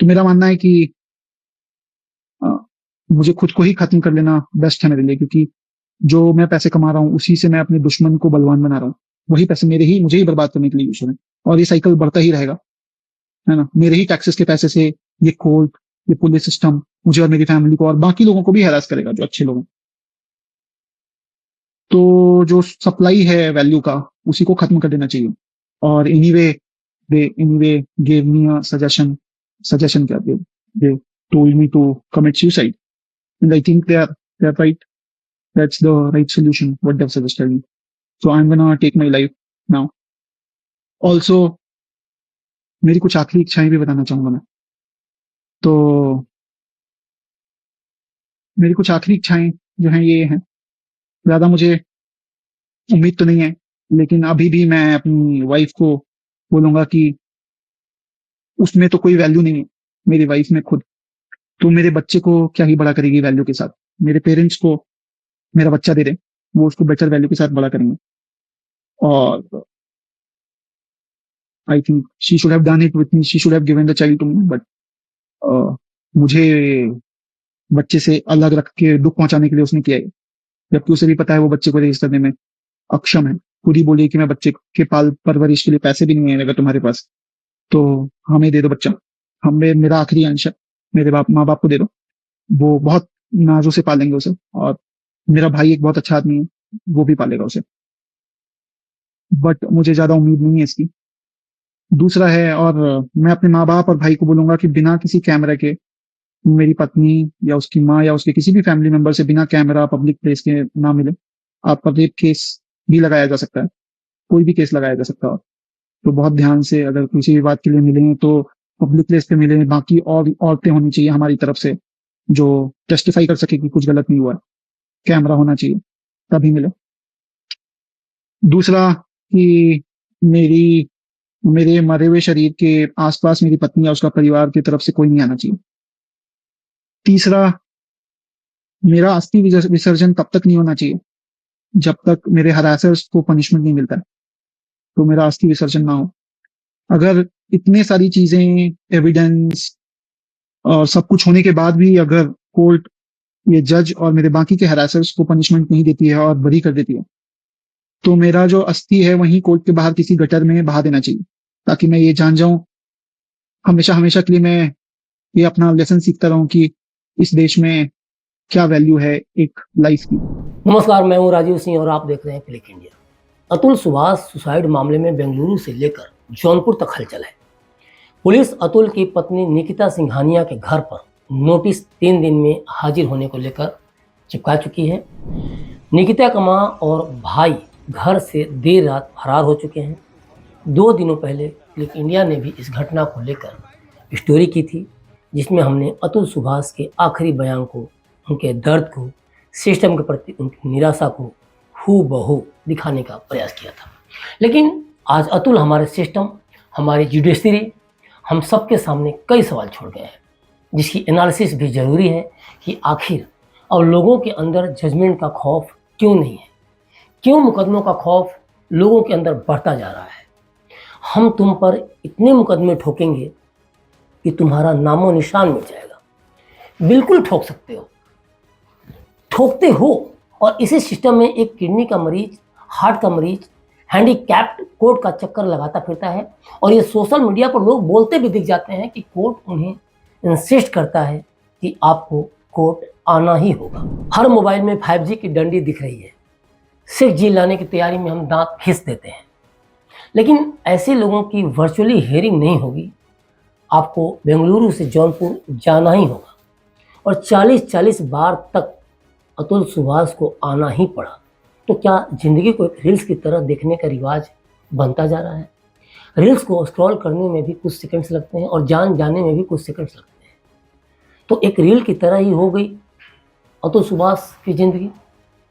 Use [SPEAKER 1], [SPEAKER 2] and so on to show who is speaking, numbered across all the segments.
[SPEAKER 1] तो मेरा मानना है कि अ, मुझे खुद को ही खत्म कर लेना बेस्ट है मेरे लिए, क्योंकि जो मैं पैसे कमा रहा हूँ उसी से मैं अपने दुश्मन को बलवान बना रहा हूँ। वही पैसे मुझे ही बर्बाद करने के लिए यूज हो रहे हैं, और ये साइकिल बढ़ता ही रहेगा, है ना। मेरे ही टैक्सेस के पैसे से ये कोर्ट, ये पुलिस सिस्टम मुझे और मेरी फैमिली को और बाकी लोगों को भी हैरास करेगा जो अच्छे लोग हैं। तो जो सप्लाई है वैल्यू का, उसी को खत्म कर देना चाहिए। और anyway they anyway gave me a suggestion क्या they told me to commit suicide, and I think they are right. That's the right solution what they have suggested me. So I am gonna take my life now. Also मेरी कुछ आखिरी इच्छाएं भी बताना चाहूंगा मैं। तो मेरी कुछ आखिरी इच्छाएं जो हैं ये हैं, ज्यादा मुझे उम्मीद तो नहीं है, लेकिन अभी भी मैं अपनी वाइफ को बोलूंगा कि उसमें तो कोई वैल्यू नहीं है, मेरी वाइफ में खुद। तो मेरे बच्चे को क्या ही बड़ा करेगी वैल्यू के साथ। मेरे पेरेंट्स को मेरा बच्चा दे दे, वो उसको बेटर वैल्यू के साथ बड़ा करेंगे। और I think she should have done it with me, she should have given the child to me, but मुझे बच्चे से अलग रख के दुख पहुंचाने के लिए उसने किया है, जबकि उसे भी पता है वो बच्चे को रेज करने में अक्षम है। खुद ही बोली कि मैं बच्चे के पाल परवरिश के लिए पैसे भी नहीं है अगर तुम्हारे पास, तो हमें दे दो बच्चा। हमें मेरा आखिरी अंश है, मेरे माँ बाप को दे दो, वो बहुत नाजों से पालेंगे उसे। और मेरा भाई एक बहुत अच्छा आदमी है, वो भी पालेगा उसे, बट मुझे ज्यादा उम्मीद नहीं है इसकी। दूसरा है, और मैं अपने माँ बाप और भाई को बोलूंगा कि बिना किसी कैमरा के मेरी पत्नी या उसकी माँ या उसके किसी भी फैमिली मेंबर से बिना कैमरा पब्लिक प्लेस के ना मिले। आप पर रेप केस भी लगाया जा सकता है, कोई भी केस लगाया जा सकता है। तो बहुत ध्यान से, अगर किसी भी बात के लिए मिले तो पब्लिक प्लेस पे मिले। बाकी और औरतें होनी चाहिए हमारी तरफ से जो टेस्टिफाई कर सके कि कुछ गलत नहीं हुआ है। कैमरा होना चाहिए, तभी मिले। दूसरा कि मेरी मेरे मरे हुए शरीर के आसपास मेरी पत्नी या उसका परिवार की तरफ से कोई नहीं आना चाहिए। तीसरा, मेरा अस्थि विसर्जन तब तक नहीं होना चाहिए जब तक मेरे हरासर्स को पनिशमेंट नहीं मिलता है, तो मेरा अस्थि विसर्जन ना हो। अगर इतने सारी चीजें, एविडेंस और सब कुछ होने के बाद भी अगर कोर्ट, ये जज और मेरे बाकी के हरासर्स को पनिशमेंट नहीं देती है और बरी कर देती है, तो मेरा जो अस्थि है वहीं कोर्ट के बाहर किसी गटर में बहा देना चाहिए, ताकि मैं ये जान जाऊं हमेशा हमेशा के लिए, मैं ये अपना लेसन सीखता रहूं कि इस देश में क्या वैल्यू है एक लाइफ की।
[SPEAKER 2] नमस्कार, मैं हूं राजीव सिंह और आप देख रहे हैं click India. Atul Subhash suicide मामले में बेंगलुरु से लेकर जौनपुर तक हलचल है। पुलिस अतुल की पत्नी निकिता सिंघानिया के घर पर नोटिस 3 दिन में हाजिर होने को लेकर चिपका चुकी है। निकिता का मां और भाई घर से देर रात फरार हो चुके हैं। 2 दिनों पहले क्लिक इंडिया ने भी इस घटना को लेकर स्टोरी की थी, जिसमें हमने अतुल सुभाष के आखिरी बयान को, उनके दर्द को, सिस्टम के प्रति उनकी निराशा को हूबहू दिखाने का प्रयास किया था। लेकिन आज अतुल हमारे सिस्टम, हमारी जुडिशरी, हम सबके सामने कई सवाल छोड़ गए हैं, जिसकी एनालिसिस भी ज़रूरी है कि आखिर अब लोगों के अंदर जजमेंट का खौफ क्यों नहीं है, क्यों मुकदमों का खौफ लोगों के अंदर बढ़ता जा रहा है। हम तुम पर इतने मुकदमे ठोकेंगे कि तुम्हारा नामो निशान मिट जाएगा। बिल्कुल ठोक सकते हो, ठोकते हो। और इसी सिस्टम में एक किडनी का मरीज, हार्ट का मरीज, हैंडीकैप्ड कोर्ट का चक्कर लगाता फिरता है। और ये सोशल मीडिया पर लोग बोलते भी दिख जाते हैं कि कोर्ट उन्हें इंसिस्ट करता है कि आपको कोर्ट आना ही होगा। हर मोबाइल में 5G की डंडी दिख रही है। 6G लाने की तैयारी में हम दांत घिस देते हैं। लेकिन ऐसे लोगों की वर्चुअली हियरिंग नहीं होगी। आपको बेंगलुरु से जौनपुर जाना ही होगा। और 40-40 बार तक अतुल सुभाष को आना ही पड़ा। तो क्या जिंदगी को एक रील्स की तरह देखने का रिवाज बनता जा रहा है? रील्स को स्क्रॉल करने में भी कुछ सेकंड्स लगते हैं और जान जाने में भी कुछ सेकंड्स लगते हैं। तो एक रील की तरह ही हो गई अतुल सुभाष की जिंदगी।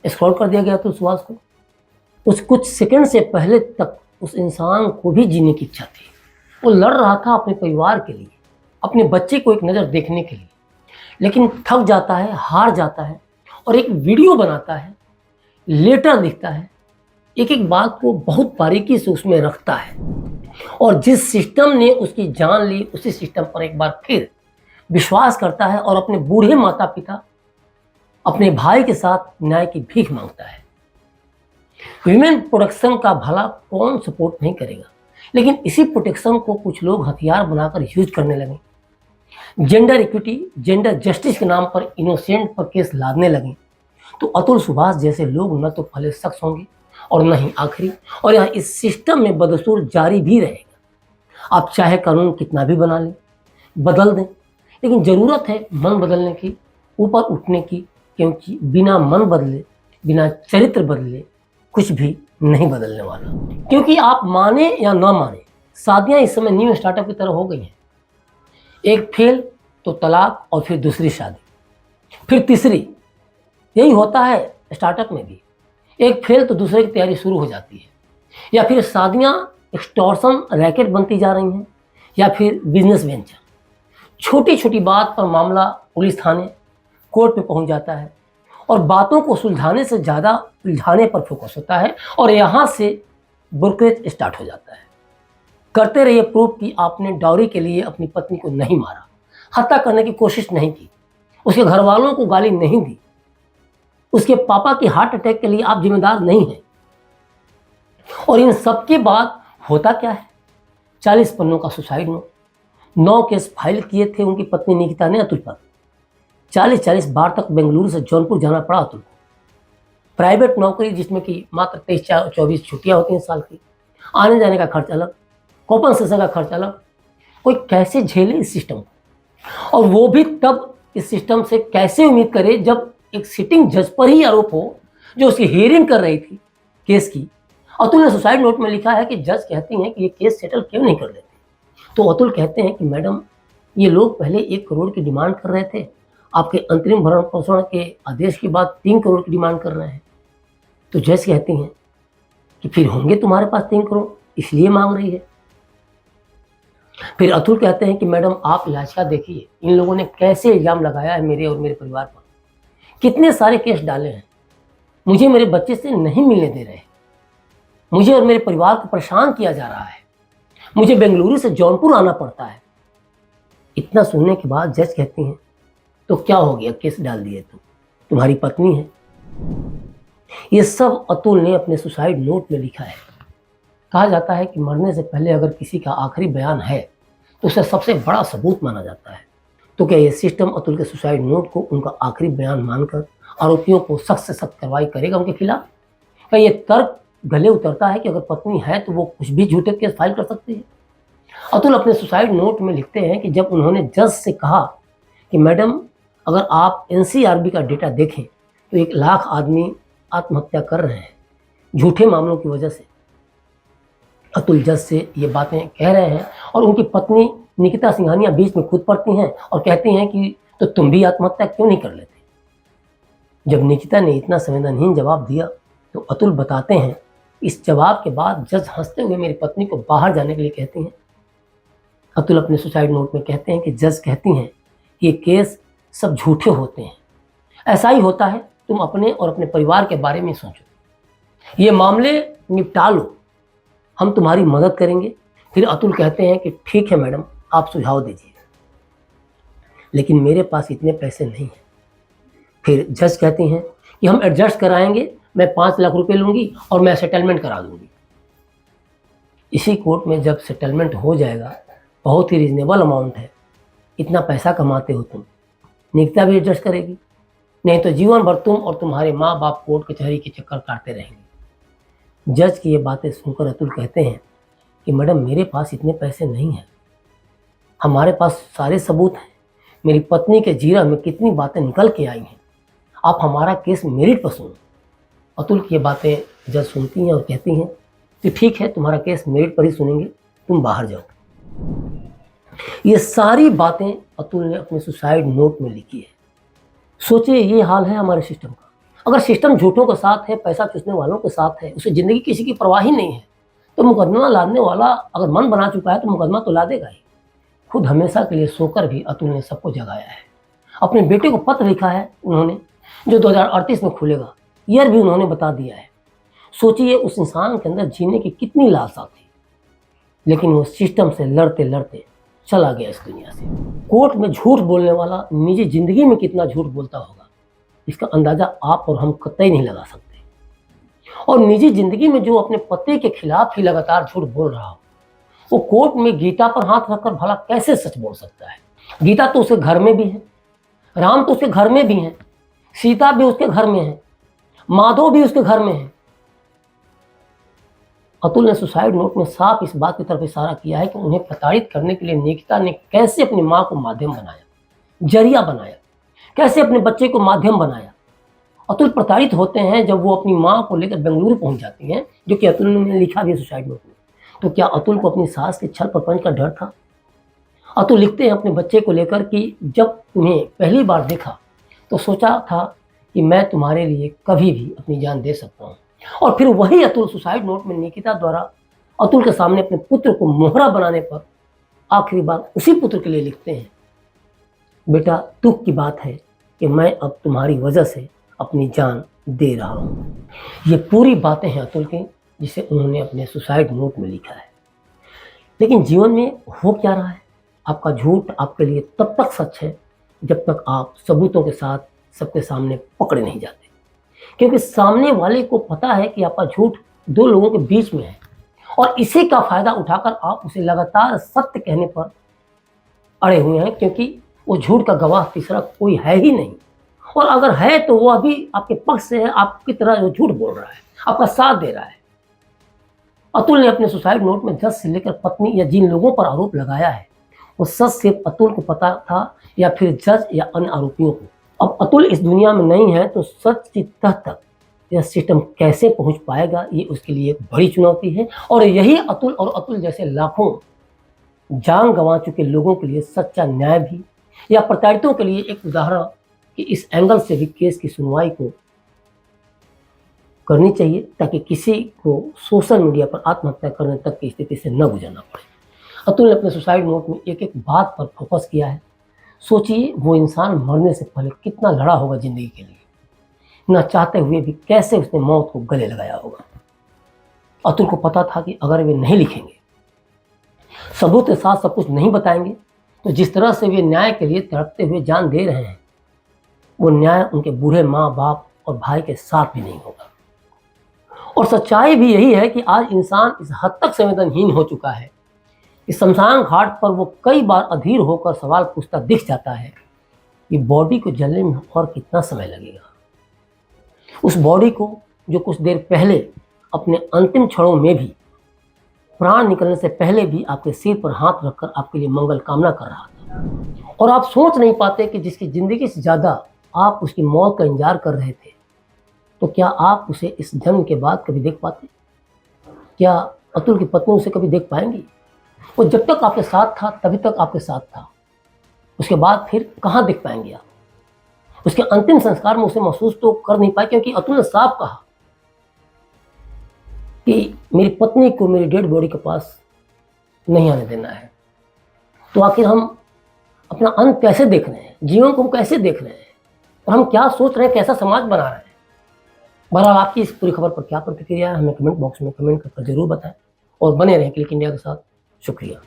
[SPEAKER 2] स्क्रॉल कर दिया गया अतुल सुभाष को। उस कुछ सेकंड से पहले तक उस इंसान को भी जीने की इच्छा थी। वो लड़ रहा था अपने परिवार के लिए, अपने बच्चे को एक नज़र देखने के लिए। लेकिन थक जाता है, हार जाता है और एक वीडियो बनाता है, लेटर लिखता है, एक एक बात को बहुत बारीकी से उसमें रखता है। और जिस सिस्टम ने उसकी जान ली, उसी सिस्टम पर एक बार फिर विश्वास करता है और अपने बूढ़े माता पिता, अपने भाई के साथ न्याय की भीख मांगता है। वीमेन प्रोटेक्शन का भला कौन सपोर्ट नहीं करेगा, लेकिन इसी प्रोटेक्शन को कुछ लोग हथियार बनाकर यूज करने लगे। जेंडर इक्विटी, जेंडर जस्टिस के नाम पर इनोसेंट पर केस लादने लगे, तो अतुल सुभाष जैसे लोग न तो पहले शख्स होंगे और न ही आखिरी, और यहाँ इस सिस्टम में बदसूर जारी भी रहेगा। आप चाहे कानून कितना भी बना लें, बदल दें, लेकिन ज़रूरत है मन बदलने की, ऊपर उठने की, क्योंकि बिना मन बदले, बिना चरित्र बदले कुछ भी नहीं बदलने वाला। क्योंकि आप माने या ना माने, शादियाँ इस समय न्यू स्टार्टअप की तरह हो गई हैं। एक फेल तो तलाक, और फिर दूसरी शादी, फिर तीसरी। यही होता है स्टार्टअप में भी, एक फेल तो दूसरे की तैयारी शुरू हो जाती है। या फिर शादियाँ एक्सटॉर्शन रैकेट बनती जा रही हैं, या फिर बिजनेस वेंचर। छोटी छोटी बात पर मामला पुलिस थाने, कोर्ट पे पहुंच जाता है, और बातों को सुलझाने से ज़्यादा उलझाने पर फोकस होता है, और यहाँ से ब्रोकरेज स्टार्ट हो जाता है। करते रहिए प्रूफ कि आपने डाउरी के लिए अपनी पत्नी को नहीं मारा, हत्या करने की कोशिश नहीं की, उसके घर वालों को गाली नहीं दी, उसके पापा की हार्ट अटैक के लिए आप जिम्मेदार नहीं हैं। और इन सब के बाद होता क्या है? 40 पन्नों का सुसाइड नोट, 9 केस फाइल किए थे उनकी पत्नी निकिता ने अतुल पर। 40-40 बार तक बेंगलुरु से जौनपुर जाना पड़ा अतुल को। प्राइवेट नौकरी जिसमें कि मात्र 23-24 छुट्टियां होती हैं साल की, आने जाने का खर्च अलग, कॉम्पनसेशन का खर्च अलग। कोई कैसे झेले इस सिस्टम को, और वो भी तब इस सिस्टम से कैसे उम्मीद करे जब एक सिटिंग जज पर ही आरोप हो, जो उसकी हियरिंग कर रही थी केस की। अतुल ने सुसाइड नोट में लिखा है कि जज कहती हैं कि ये केस सेटल क्यों नहीं कर देते। तो अतुल कहते हैं कि मैडम, ये लोग पहले 1 करोड़ की डिमांड कर रहे थे, आपके अंतरिम भरण पोषण के आदेश के बाद 3 करोड़ की डिमांड कर रहे हैं। तो जज कहती हैं कि फिर होंगे तुम्हारे पास 3 करोड़, इसलिए मांग रही है। फिर अतुल कहते हैं कि मैडम, आप याचिका देखिए, इन लोगों ने कैसे इल्जाम लगाया है मेरे और मेरे परिवार पर, कितने सारे केस डाले हैं, मुझे मेरे बच्चे से नहीं मिलने दे रहे, मुझे और मेरे परिवार को परेशान किया जा रहा है, मुझे बेंगलुरु से जौनपुर आना पड़ता है। इतना सुनने के बाद जज कहती हैं, तो क्या हो गया, केस डाल दिए तो तुम्हारी पत्नी है। ये सब अतुल ने अपने सुसाइड नोट में लिखा है। कहा जाता है कि मरने से पहले अगर किसी का आखिरी बयान है तो उसे सबसे बड़ा सबूत माना जाता है। तो क्या ये सिस्टम अतुल के सुसाइड नोट को उनका आखिरी बयान मानकर आरोपियों को सख्त से सख्त कार्रवाई करेगा उनके खिलाफ? क्या ये तर्क गले उतरता है कि अगर पत्नी है तो वो कुछ भी झूठे केस फाइल कर सकती है? अतुल अपने सुसाइड नोट में लिखते हैं कि जब उन्होंने जज से कहा कि मैडम, अगर आप एनसीआरबी का डेटा देखें तो 1 लाख आदमी आत्महत्या कर रहे हैं झूठे मामलों की वजह से। अतुल जज से ये बातें कह रहे हैं, और उनकी पत्नी निकिता सिंघानिया बीच में कूद पड़ती हैं और कहती हैं कि तो तुम भी आत्महत्या क्यों नहीं कर लेते। जब निकिता ने इतना संवेदनहीन जवाब दिया तो अतुल बताते हैं, इस जवाब के बाद जज हंसते हुए मेरी पत्नी को बाहर जाने के लिए कहती हैं। अतुल अपने सुसाइड नोट में कहते हैं कि जज कहती हैं कि ये केस सब झूठे होते हैं, ऐसा ही होता है, तुम अपने और अपने परिवार के बारे में सोचो, ये मामले निपटा लो, हम तुम्हारी मदद करेंगे। फिर अतुल कहते हैं कि ठीक है मैडम, आप सुझाव दीजिए, लेकिन मेरे पास इतने पैसे नहीं हैं। फिर जज कहती हैं कि हम एडजस्ट कराएंगे, मैं 5 लाख रुपए लूँगी और मैं सेटलमेंट करा दूँगी। इसी कोर्ट में जब सेटलमेंट हो जाएगा, बहुत ही रीजनेबल अमाउंट है, इतना पैसा कमाते हो तुम, निकिता भी एडजस्ट करेगी, नहीं तो जीवन भर तुम और तुम्हारे माँ बाप कोर्ट कचहरी के चक्कर काटते रहेंगे। जज की ये बातें सुनकर अतुल कहते हैं कि मैडम, मेरे पास इतने पैसे नहीं हैं, हमारे पास सारे सबूत हैं, मेरी पत्नी के जीरा में कितनी बातें निकल के आई हैं, आप हमारा केस मेरिट पर सुनो। अतुल की ये बातें जज सुनती हैं और कहती हैं कि ठीक है, तुम्हारा केस मेरिट पर ही सुनेंगे, तुम बाहर जाओ। ये सारी बातें अतुल ने अपने सुसाइड नोट में लिखी है। सोचिए, ये हाल है हमारे सिस्टम का। अगर सिस्टम झूठों के साथ है, पैसा चूसने वालों के साथ है, उसे ज़िंदगी किसी की परवाह ही नहीं है, तो मुकदमा लादने वाला अगर मन बना चुका है तो मुकदमा तो ला देगा ही। खुद हमेशा के लिए सोकर भी अतुल ने सबको जगाया है। अपने बेटे को पत्र लिखा है उन्होंने, जो 2038 में खुलेगा, ईयर भी उन्होंने बता दिया है। सोचिए, उस इंसान के अंदर जीने की कितनी लालसा थी, लेकिन वो सिस्टम से लड़ते लड़ते चला गया इस दुनिया से। कोर्ट में झूठ बोलने वाला निजी जिंदगी में कितना झूठ बोलता होगा, इसका अंदाजा आप और हम कतई नहीं लगा सकते। और निजी जिंदगी में जो अपने पति के खिलाफ ही लगातार झूठ बोल रहा हो, वो कोर्ट में गीता पर हाथ रखकर भला कैसे सच बोल सकता है? गीता तो उसके घर में भी है, राम तो उसके घर में भी है, सीता भी उसके घर में है, माधव भी उसके घर में है। अतुल ने सुसाइड नोट में साफ इस बात की तरफ इशारा किया है कि उन्हें प्रताड़ित करने के लिए निकिता ने कैसे अपनी मां को माध्यम बनाया, जरिया बनाया, कैसे अपने बच्चे को माध्यम बनाया। अतुल प्रताड़ित होते हैं जब वो अपनी मां को लेकर बेंगलुरु पहुंच जाती हैं, जो कि अतुल ने लिखा भी है सुसाइड नोट में। तो क्या अतुल को अपनी सास के छल प्रपंच का डर था? अतुल लिखते हैं अपने बच्चे को लेकर कि जब तुम्हें पहली बार देखा तो सोचा था कि मैं तुम्हारे लिए कभी भी अपनी जान दे सकता हूँ। और फिर वही अतुल सुसाइड नोट में निकिता द्वारा अतुल के सामने अपने पुत्र को मोहरा बनाने पर आखिरी बार उसी पुत्र के लिए लिखते हैं, बेटा दुख की बात है कि मैं अब तुम्हारी वजह से अपनी जान दे रहा हूँ। ये पूरी बातें हैं अतुल की, जिसे उन्होंने अपने सुसाइड नोट में लिखा है। लेकिन जीवन में हो क्या रहा है? आपका झूठ आपके लिए तब तक सच है जब तक आप सबूतों के साथ सबके सामने पकड़े नहीं जाते, क्योंकि सामने वाले को पता है कि आपका झूठ दो लोगों के बीच में है और इसी का फायदा उठाकर आप उसे लगातार सत्य कहने पर अड़े हुए हैं, क्योंकि वो झूठ का गवाह तीसरा कोई है ही नहीं। और अगर है तो वो अभी आपके पक्ष से है, आपकी तरह वो झूठ बोल रहा है, आपका साथ दे रहा है। अतुल ने अपने सुसाइड नोट में जज से लेकर पत्नी या जिन लोगों पर आरोप लगाया है, वो सच सिर्फ अतुल को पता था या फिर जज या अन्य आरोपियों को। अब अतुल इस दुनिया में नहीं है तो सच की तह तक यह सिस्टम कैसे पहुंच पाएगा, ये उसके लिए एक बड़ी चुनौती है। और यही अतुल और अतुल जैसे लाखों जान गंवा चुके लोगों के लिए सच्चा न्याय भी, या प्रताड़ितों के लिए एक उदाहरण कि इस एंगल से भी केस की सुनवाई को करनी चाहिए, ताकि किसी को सोशल मीडिया पर आत्महत्या करने तक की स्थिति से न गुजरना पड़े। अतुल ने अपने सुसाइड नोट में एक एक बात पर फोकस किया है। सोचिए वो इंसान मरने से पहले कितना लड़ा होगा जिंदगी के लिए, ना चाहते हुए भी कैसे उसने मौत को गले लगाया होगा। अतुल को पता था कि अगर वे नहीं लिखेंगे, सबूत के साथ सब कुछ नहीं बताएंगे, तो जिस तरह से वे न्याय के लिए तड़पते हुए जान दे रहे हैं, वो न्याय उनके बूढ़े माँ बाप और भाई के साथ भी नहीं होगा। और सच्चाई भी यही है कि आज इंसान इस हद तक संवेदनहीन हो चुका है कि शमशान घाट पर वो कई बार अधीर होकर सवाल पूछता दिख जाता है कि बॉडी को जलने में और कितना समय लगेगा। उस बॉडी को जो कुछ देर पहले अपने अंतिम क्षणों में भी, प्राण निकलने से पहले भी आपके सिर पर हाथ रखकर आपके लिए मंगल कामना कर रहा था। और आप सोच नहीं पाते कि जिसकी जिंदगी से ज़्यादा आप उसकी मौत का इंतजार कर रहे थे, तो क्या आप उसे इस जन्म के बाद कभी देख पाते? क्या अतुल की पत्नी उसे कभी देख पाएंगी? वो जब तक आपके साथ था तभी तक आपके साथ था, उसके बाद फिर कहाँ देख पाएंगे आप? उसके अंतिम संस्कार में उसे महसूस तो कर नहीं पाए, क्योंकि अतुल ने साफ कहा कि मेरी पत्नी को मेरी डेड बॉडी के पास नहीं आने देना है। तो आखिर हम अपना अंत कैसे देख रहे हैं, जीवन को हम कैसे देख रहे हैं, और हम क्या सोच रहे हैं, कैसा समाज बना रहे हैं? बहरहाल आपकी इस पूरी खबर पर क्या प्रतिक्रिया है, हमें कमेंट बॉक्स में कमेंट करके जरूर बताएं और बने रहें क्लिक इंडिया के साथ। शुक्रिया।